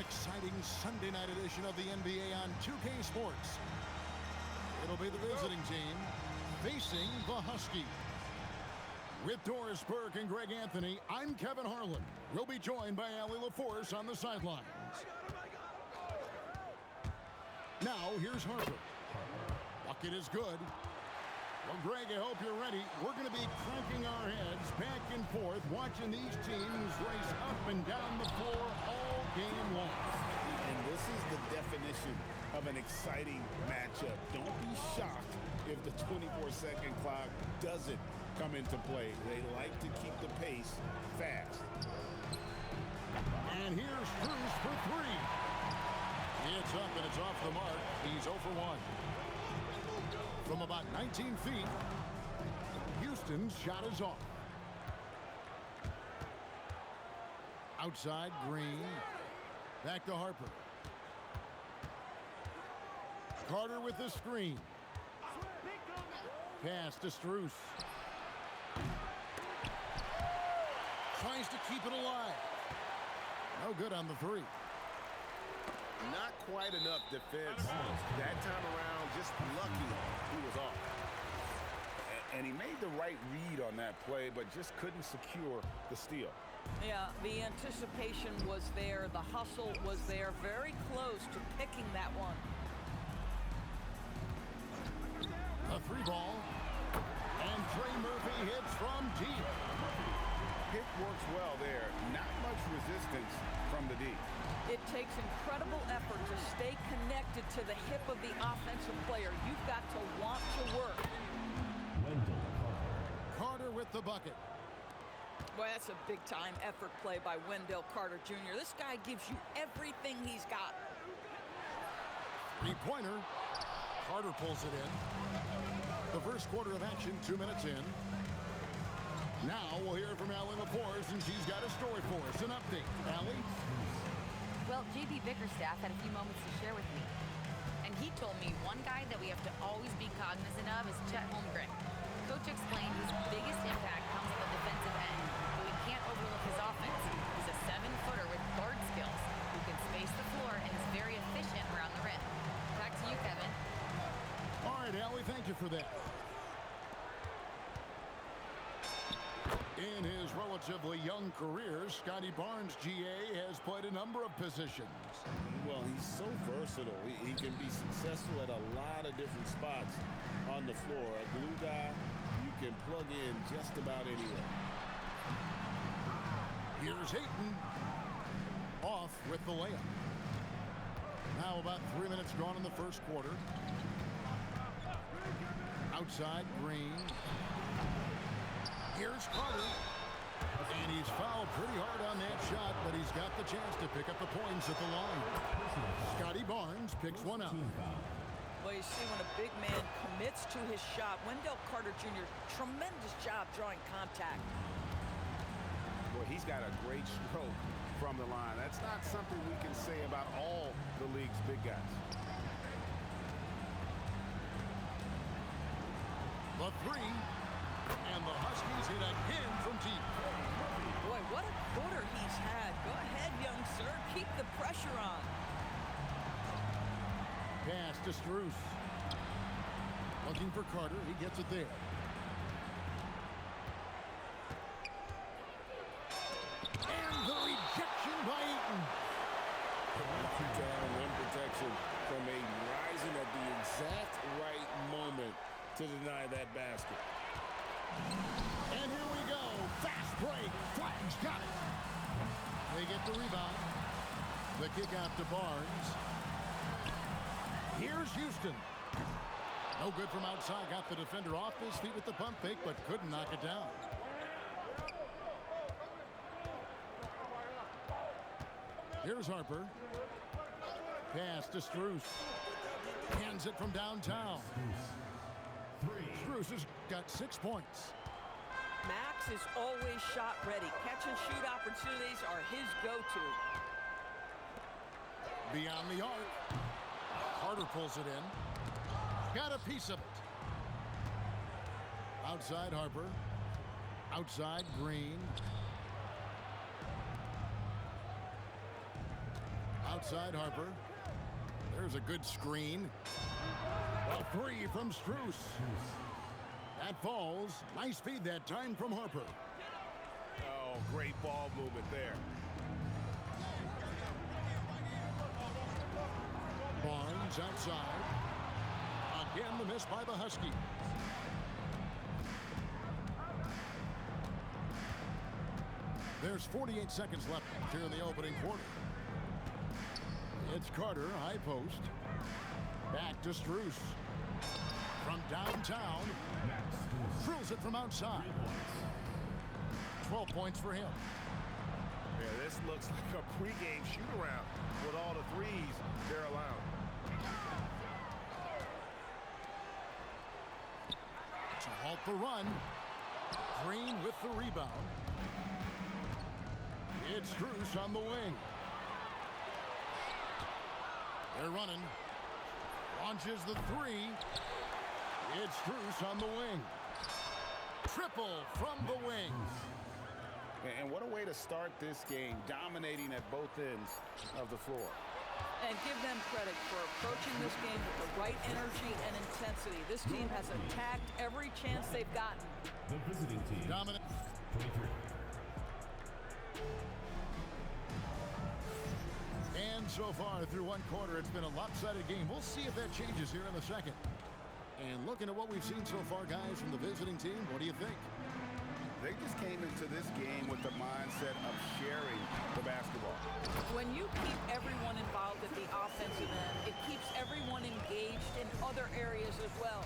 exciting Sunday night edition of the NBA on 2K Sports. It'll be the visiting team facing the Huskies. With Doris Burke and Greg Anthony, I'm Kevin Harlan. We'll be joined by Allie LaForce on the sidelines. Now, here's Harper. Bucket is good. Well, Greg, I hope you're ready. We're going to be cranking our heads back and forth, watching these teams race up and down the floor all game long. And this is the definition of an exciting matchup. Don't be shocked if the 24-second clock doesn't come into play. They like to keep the pace fast. And here's Strus for three. It's up and it's off the mark. He's 0 for 1. From about 19 feet, Houston's shot is off. Outside, Green. Back to Harper. Carter with the screen. Pass to Strus. Tries to keep it alive. No good on the three. Not quite enough defense. That time around, just lucky he was off. And he made the right read on that play, but just couldn't secure the steal. Yeah, the anticipation was there. The hustle was there. Very close to picking that one. A three ball. And Trey Murphy hits from deep. Hit works well there. Not much resistance from the D. It takes incredible effort to stay connected to the hip of the offensive player. You've got to want to work. Wendell Carter. Carter with the bucket. Well, that's a big-time effort play by Wendell Carter Jr. This guy gives you everything he's got. Three-pointer. Carter pulls it in. The first quarter of action, 2 minutes in. Now we'll hear from Allie LaForce, and she's got a story for us. An update. Allie? Well, J.B. Bickerstaff had a few moments to share with me. And he told me one guy that we have to always be cognizant of is Chet Holmgren. Coach explained his biggest impact comes at the defensive end, but we can't overlook his offense. He's a 7-footer with guard skills who can space the floor and is very efficient around the rim. Back to you, Kevin. All right, Allie, thank you for that. In his relatively young career, Scotty Barnes, GA, has played a number of positions. Well, he's so versatile. He can be successful at a lot of different spots on the floor. A glue guy, you can plug in just about anywhere. Here's Ayton. Off with the layup. Now about 3 minutes gone in the first quarter. Outside, Green. Here's Carter. And he's fouled pretty hard on that shot, but he's got the chance to pick up the points at the line. Scotty Barnes picks one out. Well, you see when a big man commits to his shot, Wendell Carter Jr., tremendous job drawing contact. Boy, he's got a great stroke from the line. That's not something we can say about all the league's big guys. The three. And the Huskies hit again from deep. Boy, what a quarter he's had. Go ahead, young sir. Keep the pressure on. Pass to Strus. Looking for Carter. He gets it there. And the rejection by Ayton. Down rim protection from Ayton, rising at the exact right moment to deny that basket. And here we go. Fast break. Flag's got it. They get the rebound. The kick out to Barnes. Here's Houston. No good from outside. Got the defender off his feet with the pump fake, but couldn't knock it down. Here's Harper. Pass to Strus. Hands it from downtown. Strus has got 6 points. Max is always shot ready. Catch and shoot opportunities are his go-to. Beyond the arc. Carter pulls it in. Got a piece of it. Outside Harper. Outside Green. Outside Harper. There's a good screen. A three from Strus. That falls. Nice feed that time from Harper. Oh, great ball movement there. Barnes outside. Again, the miss by the Huskies. There's 48 seconds left here in the opening quarter. It's Carter, high post. Back to Strus. From downtown. Drills it from outside. 12 points for him. Yeah, this looks like a pregame shoot-around with all the threes they're allowed. To halt the run. Green with the rebound. It's Strus on the wing. They're running. Launches the three. It's Strus on the wing. Triple from the wing. And what a way to start this game, dominating at both ends of the floor. And give them credit for approaching this game with the right energy and intensity. This team has attacked every chance they've gotten. The visiting team. Dominant. 23. And so far through one quarter, it's been a lopsided game. We'll see if that changes here in the second. And looking at what we've seen so far, guys, from the visiting team, what do you think? They just came into this game with the mindset of sharing the basketball. When you keep everyone involved at the offensive end, it keeps everyone engaged in other areas as well.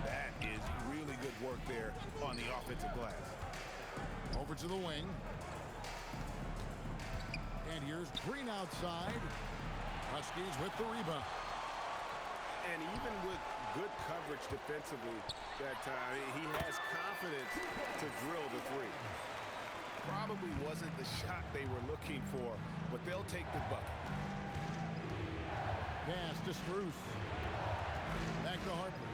That is really good work there on the offensive glass. Over to the wing. And here's Green outside. Huskies with the rebound. And even with good coverage defensively that time, he has confidence to drill the three. Probably wasn't the shot they were looking for, but they'll take the bucket. Pass to Strus. Back to Harper.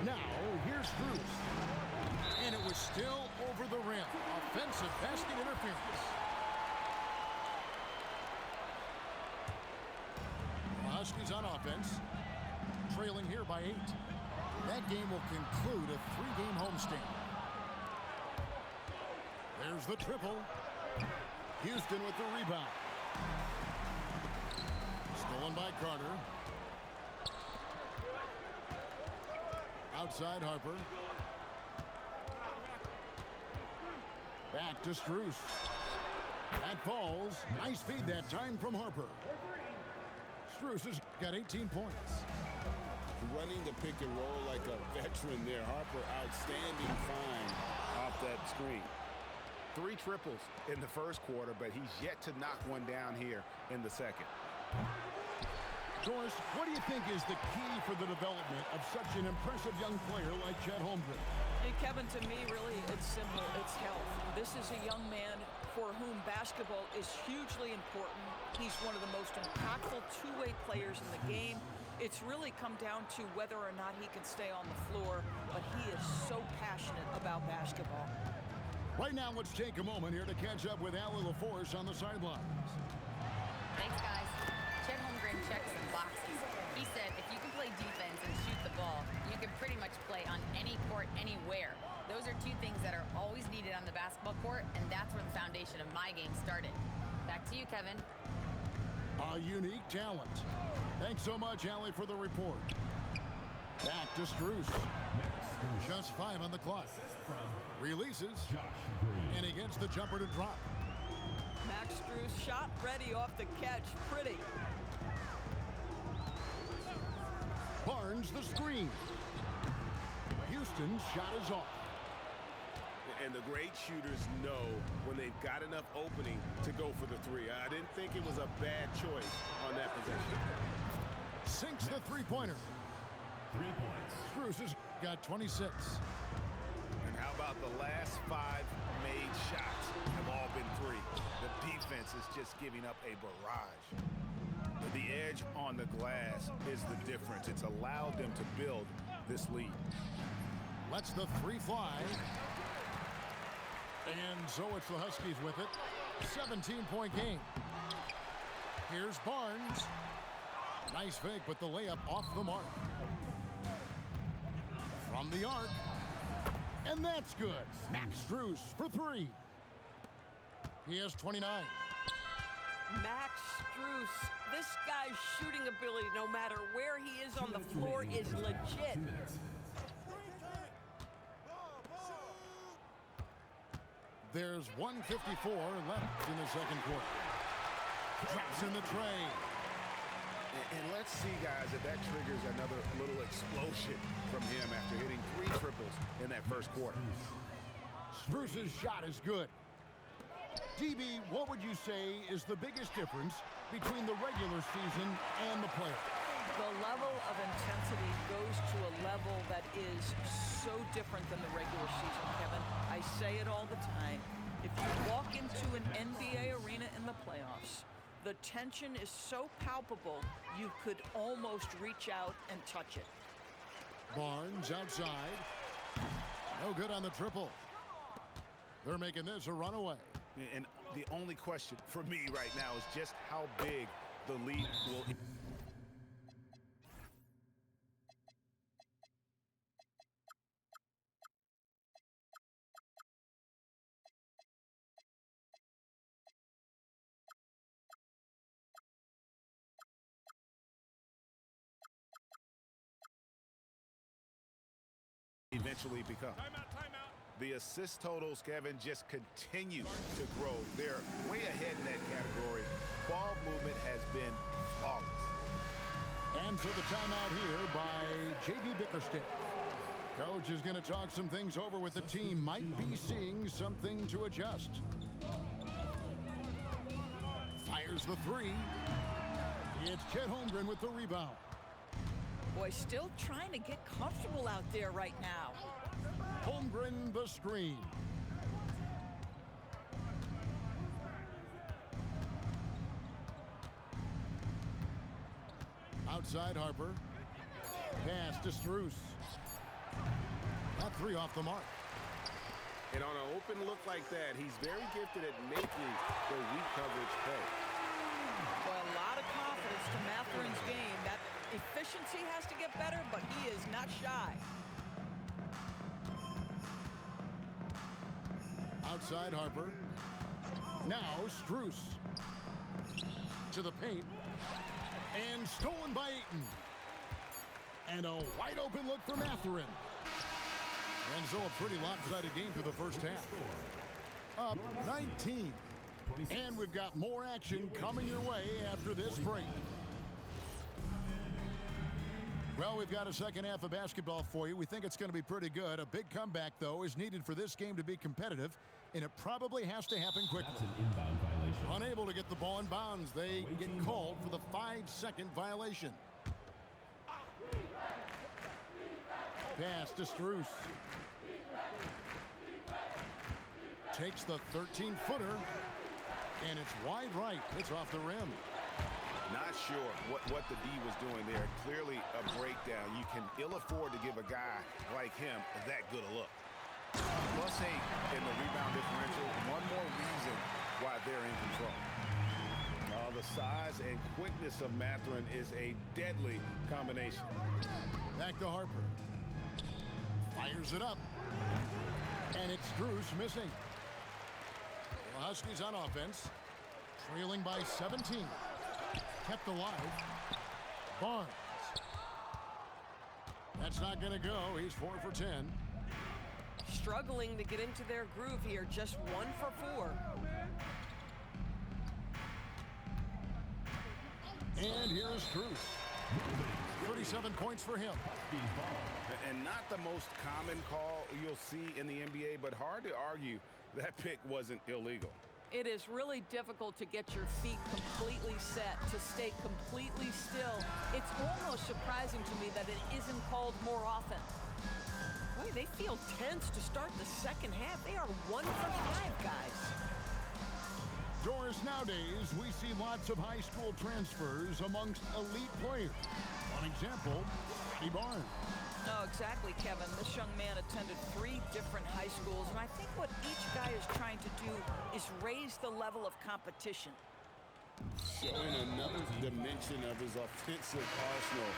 Now, here's Strus. And it was still over the rim. Offensive basket interference. The Huskies on offense. Trailing here by 8. That game will conclude a 3-game homestand. There's the triple. Houston with the rebound. Stolen by Carter. Outside Harper. Back to Strus. That falls. Nice feed that time from Harper. Strus has got 18 points. Running the pick and roll like a veteran there. Harper, outstanding find off that screen. 3 triples in the first quarter, but he's yet to knock one down here in the second. Doris, what do you think is the key for the development of such an impressive young player like Chet Holmgren? Hey, Kevin, to me, really, it's simple. It's health. This is a young man for whom basketball is hugely important. He's one of the most impactful two-way players in the game. It's really come down to whether or not he can stay on the floor, but he is so passionate about basketball. Right now, let's take a moment here to catch up with Allie LaForce on the sidelines. Thanks, guys. Chet Holmgren checked some boxes. He said if you can play defense and shoot the ball, you can pretty much play on any court, anywhere. Those are 2 things that are always needed on the basketball court, and that's where the foundation of my game started. Back to you, Kevin. A unique talent. Thanks so much, Allie, for the report. Back to Strus. Just 5 on the clock. Releases. And he gets the jumper to drop. Max Strus shot ready off the catch. Pretty. Barnes the screen. Houston's shot is off. And the great shooters know when they've got enough opening to go for the 3. I didn't think it was a bad choice on that possession. Sinks the three-pointer. 3 points. Strus has got 26. And how about the last 5 made shots have all been 3. The defense is just giving up a barrage. The edge on the glass is the difference. It's allowed them to build this lead. Lets the 3 fly. And so it's the Huskies with it. 17-point game. Here's Barnes. Nice fake, but the layup off the mark. From the arc. And that's good. Max Strus for three. He has 29. Max Strus, this guy's shooting ability, no matter where he is on the floor, is legit. There's 1:54 left in the second quarter. Drops in the tray. And let's see, guys, if that triggers another little explosion from him after hitting 3 triples in that first quarter. Strus's shot is good. DB, what would you say is the biggest difference between the regular season and the playoffs? The level of intensity goes to a level that is so different than the regular season, Kevin. I say it all the time. If you walk into an NBA arena in the playoffs, the tension is so palpable, you could almost reach out and touch it. Barnes outside. No good on the triple. They're making this a runaway. And the only question for me right now is just how big the lead will eventually become. Timeout. The assist totals, Kevin, just continue to grow. They're way ahead in that category. Ball movement has been flawless. And for the timeout here by J.B. Bickerstaff. Coach is going to talk some things over with the team. Might be seeing something to adjust. Fires the three. It's Chet Holmgren with the rebound. Boy, still trying to get comfortable out there right now. Holmgren the screen. Outside Harper. Pass to Strus. That three off the mark. And on an open look like that, he's very gifted at making the weak coverage pay. Well, a lot of confidence to Mathurin's game. That efficiency has to get better, but he is not shy. Outside Harper. Now Strus. To the paint. And stolen by Ayton. And a wide open look for Mathurin. And so a pretty lopsided game for the first half. Up 19. And we've got more action coming your way after this break. Well, we've got a second half of basketball for you. We think it's going to be pretty good. A big comeback, though, is needed for this game to be competitive, and it probably has to happen quickly. That's an inbound violation. Unable to get the ball in bounds, they get called for the 5-second violation. Pass to Strus. Takes the 13-footer, and it's wide right. It's off the rim. Not sure what the D was doing there. Clearly a breakdown. You can ill afford to give a guy like him that good a look. +8 in the rebound differential. One more reason why they're in control. The size and quickness of Mathurin is a deadly combination. Back to Harper. Fires it up. And it's Strus missing. The Huskies on offense. Trailing by 17. Kept alive. Barnes. That's not going to go. He's 4 for 10. Struggling to get into their groove here. Just 1 for 4. And here is Strus. 37 points for him. And not the most common call you'll see in the NBA, but hard to argue that pick wasn't illegal. It is really difficult to get your feet completely set, to stay completely still. It's almost surprising to me that it isn't called more often. Boy, they feel tense to start the second half. They are 1 for 5, guys. Doris, nowadays, we see lots of high school transfers amongst elite players. One example, Barnes. No, exactly, Kevin. This young man attended 3 different high schools, and I think what each guy is trying to do is raise the level of competition. Showing another dimension of his offensive arsenal.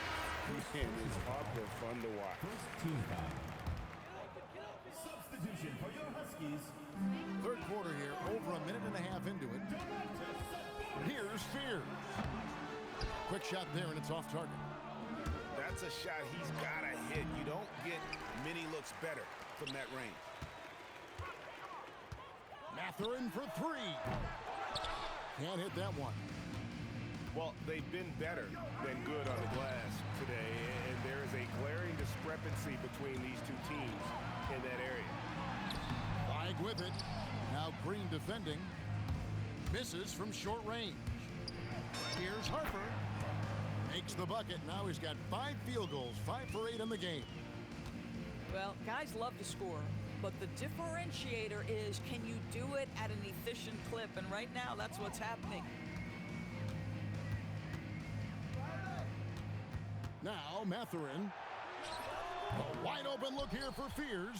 Man, is Harper fun to watch. First team foul. Substitution for your Huskies. Third quarter here, over a minute and a half into it. Here's Fears. Quick shot there, and it's off target. That's a shot he's got to hit. You don't get many looks better from that range. Mathurin for 3. Can't hit that one. Well, they've been better than good on the glass today, and there is a glaring discrepancy between these two teams in that area. Flag with it. Now Green defending. Misses from short range. Here's Harper. Makes the bucket. Now he's got 5 field goals, 5 for 8 in the game. Well, guys love to score, but the differentiator is, can you do it at an efficient clip? And right now, that's what's happening. Now Mathurin. A wide open look here for Fears.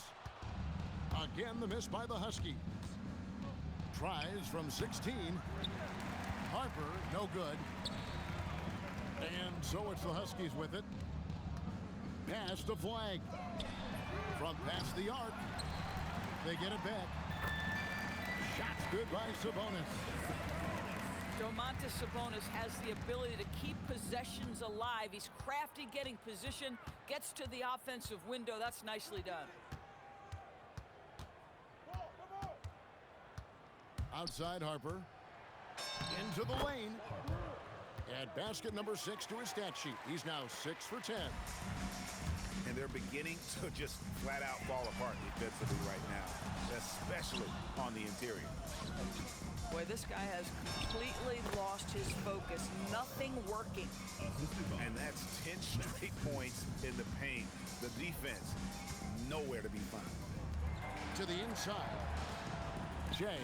Again, the miss by the Huskies. Tries from 16. Harper, no good. And so it's the Huskies with it. Pass to Flag. From past the arc. They get it back. Shots good by Sabonis. Domantas Sabonis has the ability to keep possessions alive. He's crafty getting position, gets to the offensive window. That's nicely done. Outside Harper. Into the lane. And basket number 6 to his stat sheet. He's now 6 for 10. And they're beginning to just flat out fall apart defensively right now, especially on the interior. Boy, this guy has completely lost his focus. Nothing working. And that's 10 straight points in the paint. The defense, nowhere to be found. To the inside. Jay.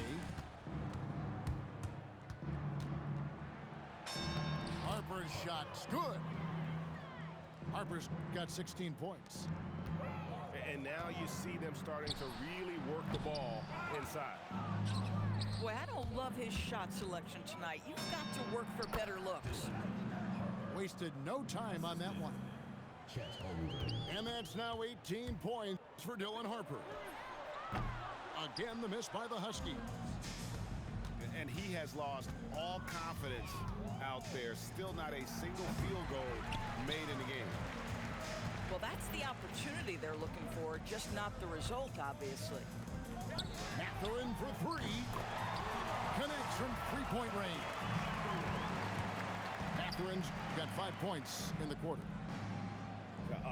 Harper's shot's good. Harper's got 16 points. And now you see them starting to really work the ball inside. Boy, I don't love his shot selection tonight. You've got to work for better looks. Wasted no time on that one. Chet Holmgren. And that's now 18 points for Dylan Harper. Again, the miss by the Huskies. And he has lost all confidence out there. Still not a single field goal made in the game. Well, that's the opportunity they're looking for, just not the result, obviously. Mathurin for 3. Connects from 3-point range. Mathurin's got 5 points in the quarter.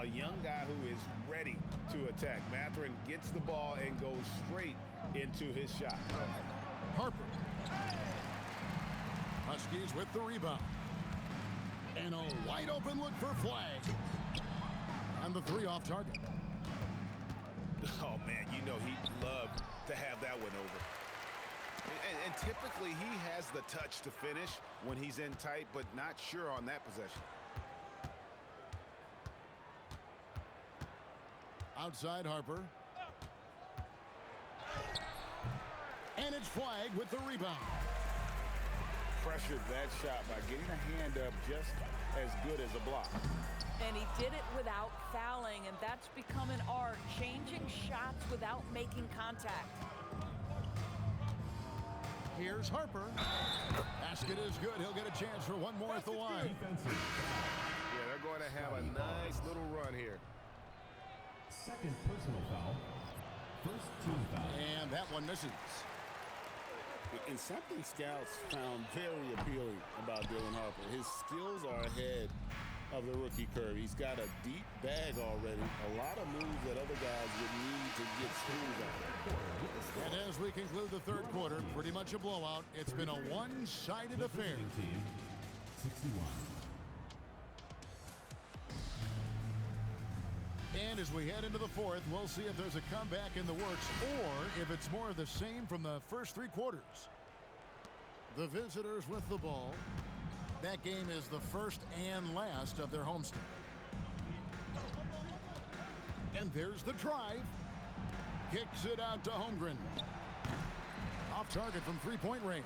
A young guy who is ready to attack. Mathurin gets the ball and goes straight into his shot. Harper. Huskies with the rebound. And a wide open look for Flag. And the 3 off target. Oh, man, you know he'd love to have that one over. And typically he has the touch to finish when he's in tight, but not sure on that possession. Outside Harper. And it's Flag with the rebound. Pressured that shot by getting a hand up just as good as a block. And he did it without fouling, and that's become an art, changing shots without making contact. Here's Harper. Basket is good. He'll get a chance for one more at the line. Defensive. Yeah, they're going to have a nice little run here. Second personal foul. First team foul. And that one misses. And something scouts found very appealing about Dylan Harper. His skills are ahead of the rookie curve. He's got a deep bag already. A lot of moves that other guys would need to get smooth on. And as we conclude the third quarter, pretty much a blowout. It's been a one-sided affair. Team 61. And as we head into the fourth, we'll see if there's a comeback in the works or if it's more of the same from the first 3 quarters. The visitors with the ball. That game is the first and last of their homestand. And there's the drive. Kicks it out to Holmgren. Off target from three-point range.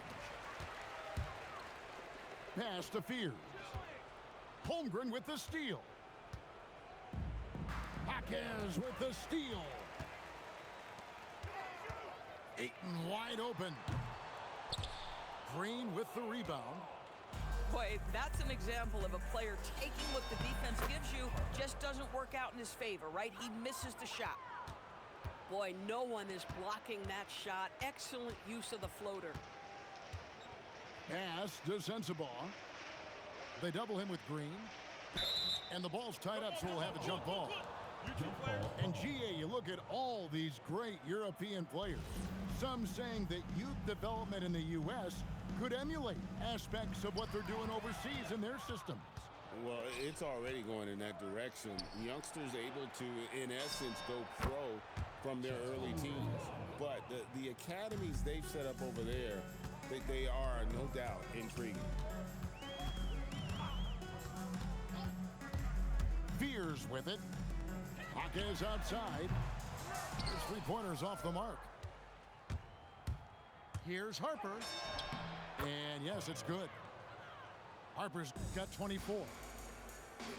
Pass to Fears. Holmgren with the steal. Jaquez with the steal. Ayton wide open. Green with the rebound. Boy, that's an example of a player taking what the defense gives you, just doesn't work out in his favor, right? He misses the shot. Boy, no one is blocking that shot. Excellent use of the floater. Pass to Sensabaugh. They double him with Green. And the ball's tied up, so we'll have a jump ball. And GA, you look at all these great European players. Some saying that youth development in the U.S. could emulate aspects of what they're doing overseas in their systems. Well, it's already going in that direction. Youngsters able to, in essence, go pro from their early teens. But the academies they've set up over there, they are, no doubt, intriguing. Fears with it. Jaquez outside. His three-pointers off the mark. Here's Harper. And yes, it's good. Harper's got 24.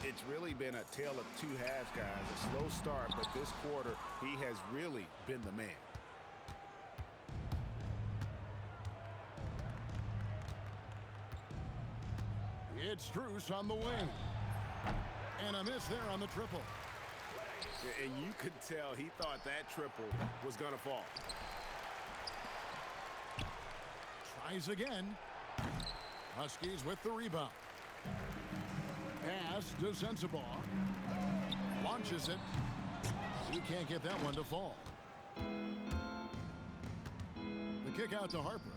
It's really been a tale of two halves, guys. A slow start, but this quarter, he has really been the man. It's Strus on the wing. And a miss there on the triple. And you could tell he thought that triple was going to fall. Tries again. Huskies with the rebound. Pass to Sensabaugh. Launches it. He can't get that one to fall. The kick out to Harper.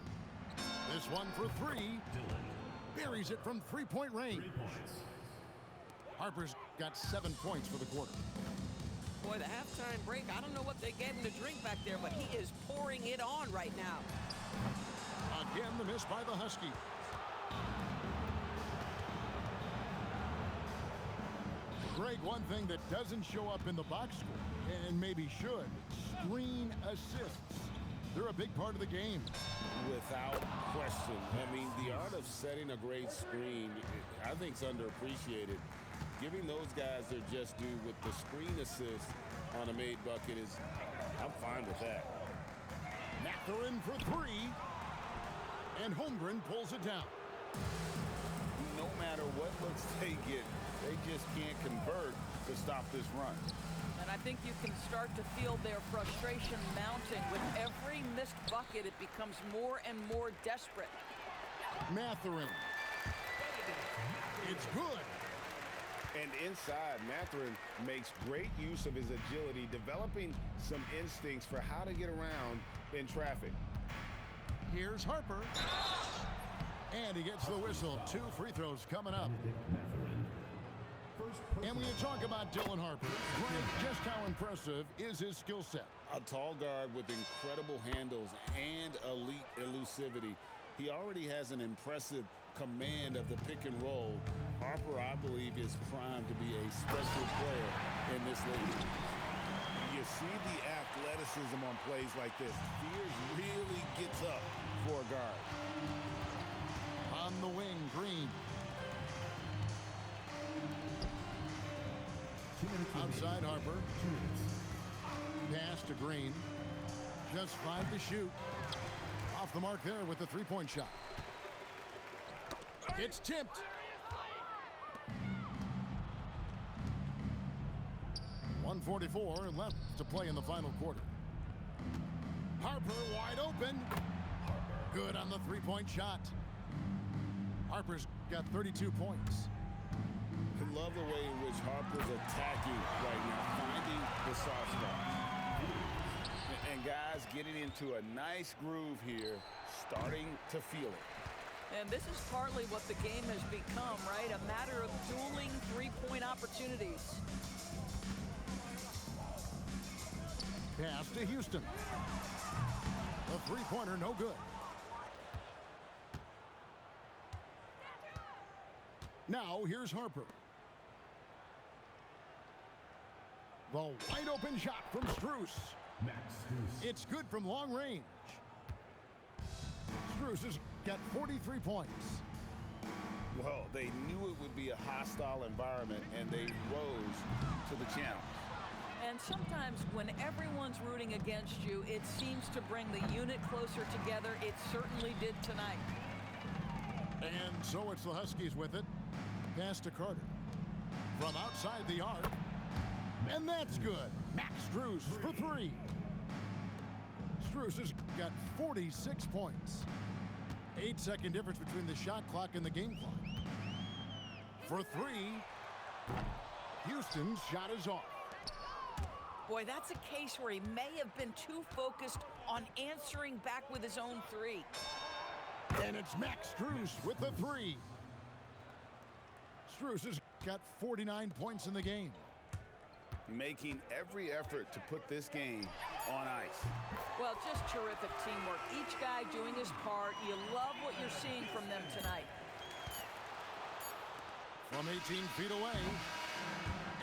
This one for three. Buries it from three-point range. 3 points. Harper's got 7 points for the quarter. Boy, the halftime break, I don't know what they gave him to drink back there, but he is pouring it on right now. Again, the miss by the Huskies. Greg, one thing that doesn't show up in the box score, and maybe should, screen assists. They're a big part of the game. Without question. I mean, the art of setting a great screen, I think, is underappreciated. Giving those guys their just due with the screen assist on a made bucket is, I'm fine with that. Mathurin for three. And Holmgren pulls it down. No matter what looks they get, they just can't convert to stop this run. And I think you can start to feel their frustration mounting. With every missed bucket, it becomes more and more desperate. Mathurin. It's good. And inside, Mathurin makes great use of his agility, developing some instincts for how to get around in traffic. Here's Harper. And he gets the whistle. 2 free throws coming up. And when you talk about Dylan Harper, Greg, just how impressive is his skill set? A tall guard with incredible handles and elite elusivity. He already has an impressive command of the pick and roll. Harper, I believe, is primed to be a special player in this league. You see the athleticism on plays like this. Fears really gets up for a guard. On the wing, Green. Outside Harper. Pass to Green. Just 5 to shoot. Off the mark there with the three-point shot. It's tipped. .144 left to play in the final quarter. Harper wide open. Good on the three-point shot. Harper's got 32 points. I love the way in which Harper's attacking right now, finding the soft spots. And guys getting into a nice groove here, starting to feel it. And this is partly what the game has become, right? A matter of dueling three-point opportunities. Pass to Houston. A three-pointer, no good. Now here's Harper. The wide open shot from Strus. Max Strus. It's good from long range. Strus has got 43 points. Well, they knew it would be a hostile environment, and they rose to the challenge. And sometimes when everyone's rooting against you, it seems to bring the unit closer together. It certainly did tonight. And so it's the Huskies with it. Pass to Carter. From outside the arc. And that's good. Max Strus for three. Strus has got 46 points. 8-second difference between the shot clock and the game clock. For three, Houston's shot is off. Boy, that's a case where he may have been too focused on answering back with his own three. And it's Max Strus with the three. Strus has got 49 points in the game. Making every effort to put this game on ice. Well, just terrific teamwork. Each guy doing his part. You love what you're seeing from them tonight. From 18 feet away.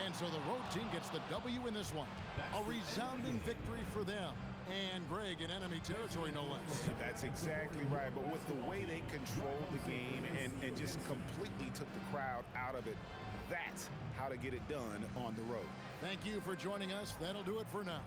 And so the road team gets the W in this one. A resounding victory for them. And Greg in enemy territory, no less. That's exactly right. But with the way they controlled the game and just completely took the crowd out of it, that's how to get it done on the road. Thank you for joining us. That'll do it for now.